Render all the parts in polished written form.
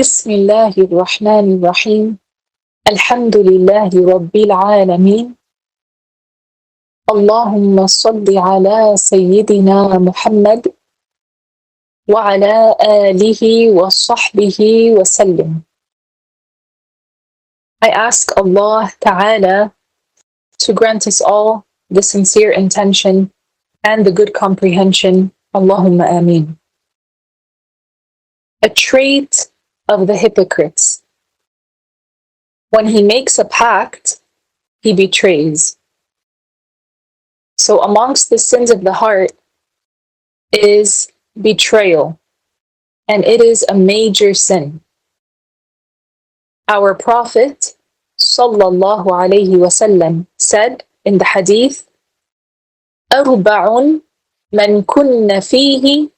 بسم الله الرحمن الرحيم الحمد لله رب العالمين اللهم صل على سيدنا محمد وعلى آله وصحبه وسلم. I ask Allah Ta'ala to grant us all the sincere intention and the good comprehension. Allahumma ameen. A trait of the hypocrites. When he makes a pact, he betrays. So amongst the sins of the heart is betrayal, and it is a major sin. Our Prophet sallallahu alayhi wasallam said in the hadith, اربع من كن فيه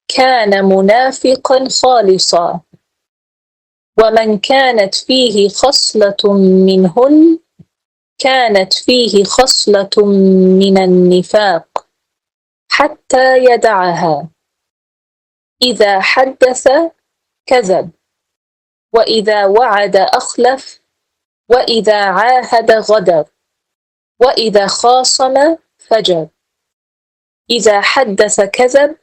كان منافقا خالصا ومن كانت فيه خصلة منهن كانت فيه خصلة من النفاق حتى يدعها إذا حدث كذب وإذا وعد أخلف وإذا عاهد غدر وإذا خاصم فجر إذا حدث كذب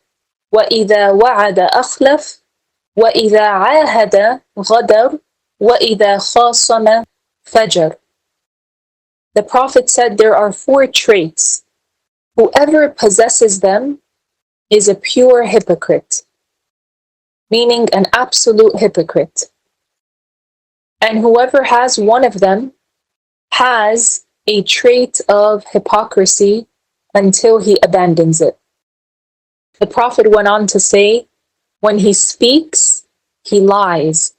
وإذا وعد أخلف وإذا عاهد غدر وإذا خاصم فجر. The Prophet said there are 4 traits. Whoever possesses them is a pure hypocrite, meaning an absolute hypocrite. And whoever has one of them has a trait of hypocrisy until he abandons it. The Prophet went on to say, when he speaks, he lies.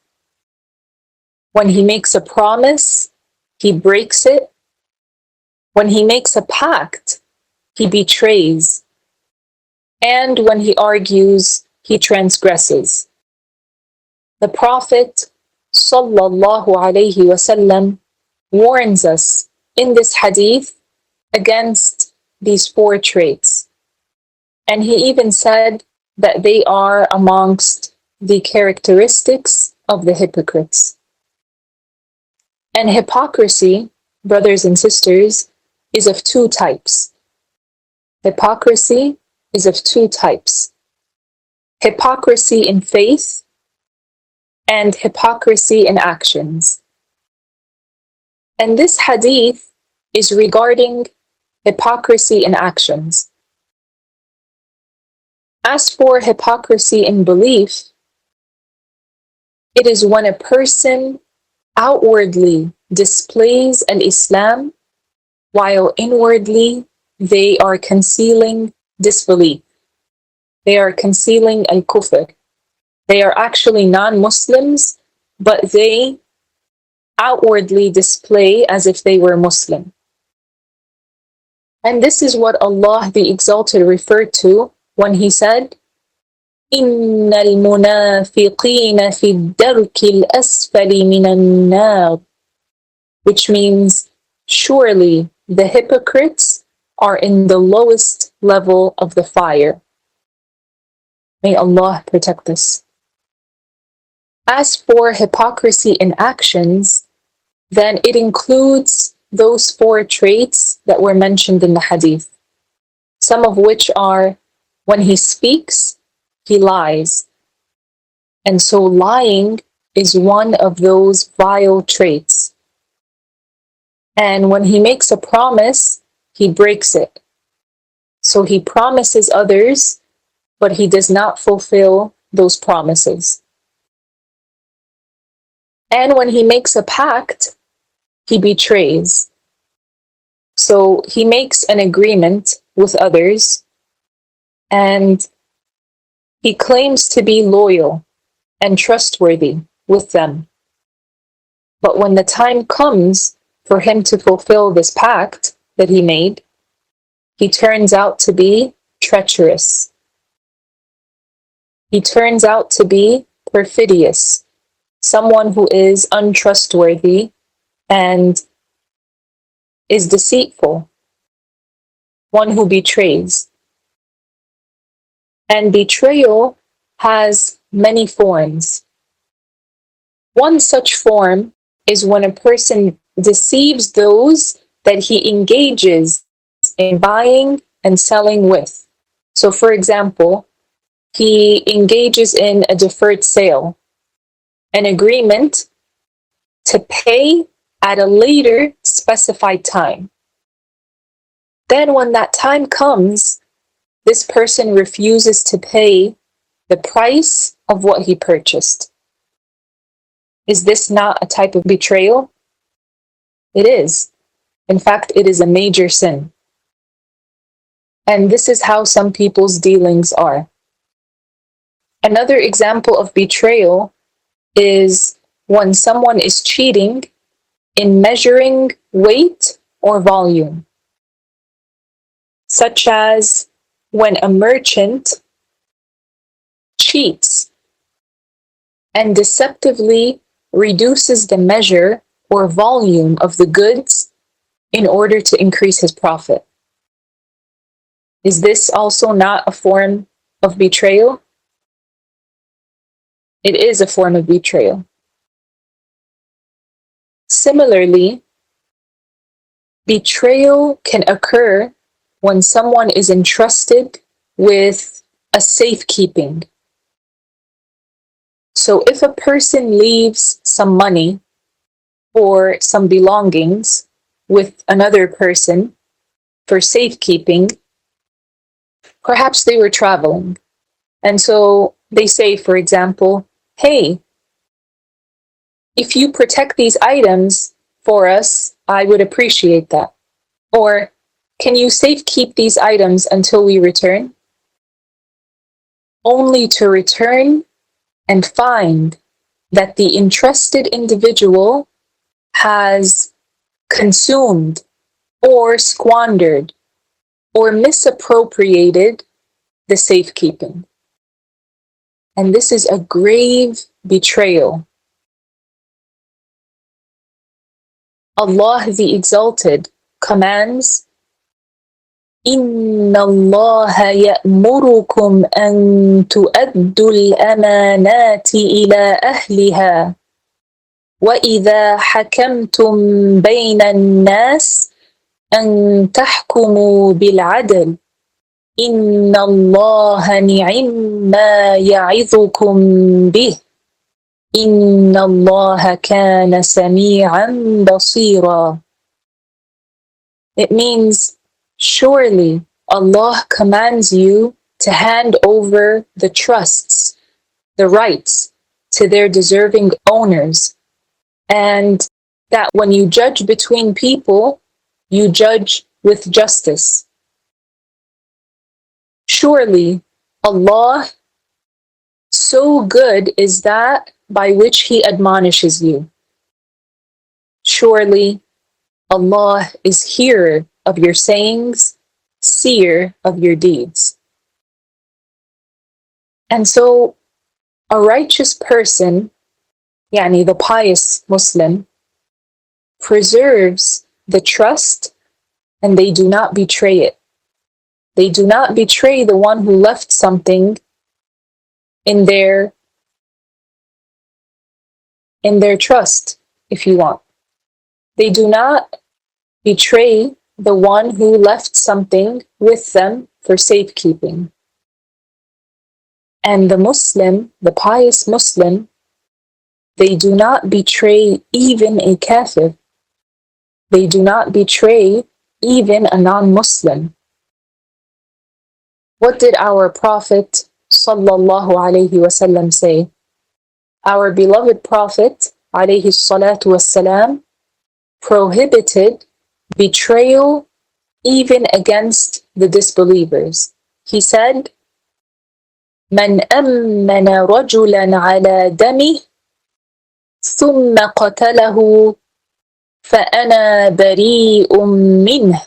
When he makes a promise, he breaks it. When he makes a pact, he betrays. And when he argues, he transgresses. The Prophet sallallahu alayhi wasallam warns us in this hadith against these 4 traits. And he even said that they are amongst the characteristics of the hypocrites. And hypocrisy, brothers and sisters, is of 2 types. Hypocrisy is of 2 types. Hypocrisy in faith and hypocrisy in actions. And this hadith is regarding hypocrisy in actions. As for hypocrisy in belief, it is when a person outwardly displays al-Islam while inwardly they are concealing disbelief. They are concealing al-kufr. They are actually non-Muslims, but they outwardly display as if they were Muslim. And this is what Allah the Exalted referred to when he said, إِنَّ الْمُنَافِقِينَ فِي الدَّرْكِ الْأَسْفَلِ مِنَ النَّارِ, which means, surely the hypocrites are in the lowest level of the fire. May Allah protect us. As for hypocrisy in actions, then it includes those 4 traits that were mentioned in the hadith, some of which are when he speaks, he lies. And so lying is one of those vile traits. And when he makes a promise, he breaks it. So he promises others, but he does not fulfill those promises. And when he makes a pact, he betrays. So he makes an agreement with others, and he claims to be loyal and trustworthy with them. But when the time comes for him to fulfill this pact that he made, he turns out to be treacherous. He turns out to be perfidious, someone who is untrustworthy and is deceitful, one who betrays. And betrayal has many forms. One such form is when a person deceives those that he engages in buying and selling with. So, for example, he engages in a deferred sale, an agreement to pay at a later specified time. Then when that time comes, this person refuses to pay the price of what he purchased. Is this not a type of betrayal? It is. In fact, it is a major sin. And this is how some people's dealings are. Another example of betrayal is when someone is cheating in measuring weight or volume, such as when a merchant cheats and deceptively reduces the measure or volume of the goods in order to increase his profit. Is this also not a form of betrayal? It is a form of betrayal. Similarly, betrayal can occur when someone is entrusted with a safekeeping. So if a person leaves some money or some belongings with another person for safekeeping, perhaps they were traveling. And so they say, for example, hey, if you protect these items for us, I would appreciate that. Or, can you safekeep these items until we return? Only to return and find that the entrusted individual has consumed or squandered or misappropriated the safekeeping. And this is a grave betrayal. Allah the Exalted commands, إِنَّ اللَّهَ يَأْمُرُكُمْ أَن تُؤَدُّوا الْأَمَانَاتِ إِلَى أَهْلِهَا وَإِذَا حَكَمْتُم بَيْنَ النَّاسِ أَن تَحْكُمُوا بِالْعَدْلِ إِنَّ اللَّهَ نِعِمَّا يَعِظُكُم بِهِ إِنَّ اللَّهَ كَانَ سَمِيعًا بَصِيرًا. It means, surely Allah commands you to hand over the trusts, the rights, to their deserving owners, and that when you judge between people, you judge with justice. Surely Allah, so good is that by which He admonishes you. Surely Allah is hearer of your sayings, seer of your deeds. And so a righteous person, yani the pious Muslim, preserves the trust and they do not betray it. They do not betray the one who left something in their trust, if you want. They do not betray the one who left something with them for safekeeping. And the Muslim, the pious Muslim, they do not betray even a kafir. They do not betray even a non-Muslim. What did our Prophet sallallahu alaihi wasallam say? Our beloved Prophet alayhi salatu wassalam prohibited betrayal even against the disbelievers. He said, مَنْ أَمَّنَ رَجُلًا عَلَى دَمِهِ ثُمَّ قَتَلَهُ فَأَنَا بَرِيءٌ مِّنْهُ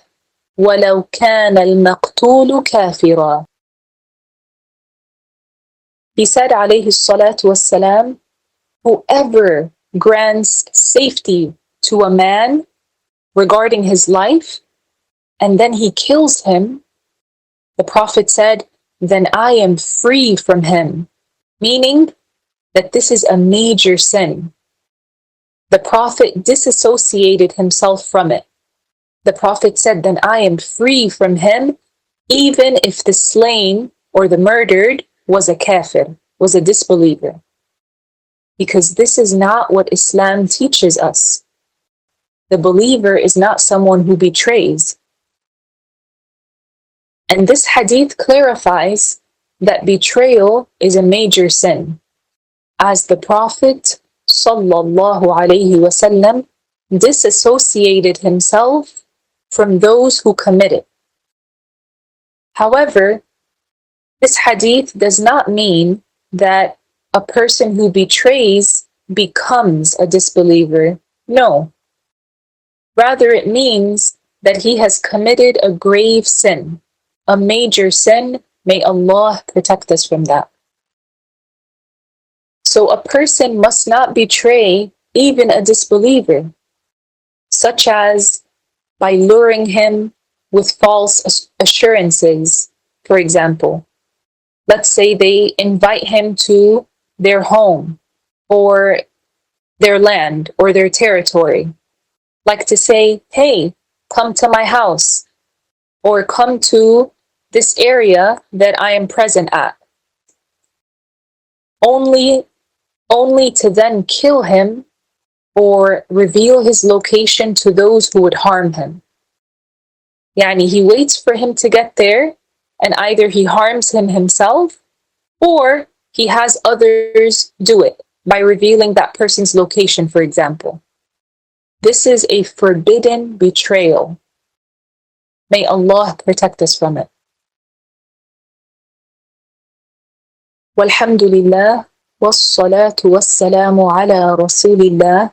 وَلَوْ كَانَ الْمَقْتُولُ كَافِرًا. He said, alayhi salatu wassalam, whoever grants safety to a man regarding his life, and then he kills him, the Prophet said, then I am free from him. Meaning that this is a major sin. The Prophet disassociated himself from it. The Prophet said, then I am free from him, even if the slain or the murdered was a kafir, was a disbeliever. Because this is not what Islam teaches us. The believer is not someone who betrays. And this hadith clarifies that betrayal is a major sin, as the Prophet ﷺ disassociated himself from those who commit it. However, this hadith does not mean that a person who betrays becomes a disbeliever. No. Rather, it means that he has committed a grave sin, a major sin. May Allah protect us from that. So a person must not betray even a disbeliever, such as by luring him with false assurances. For example, let's say they invite him to their home or their land or their territory, like to say, hey, come to my house or come to this area that I am present at, only to then kill him or reveal his location to those who would harm him. Yani he waits for him to get there, and either he harms him himself or he has others do it by revealing that person's location, for example. This is a forbidden betrayal. May Allah protect us from it. Walhamdulillah, wassalatu wassalamu ala rasulillah,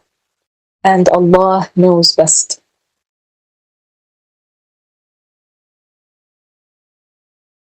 and Allah knows best.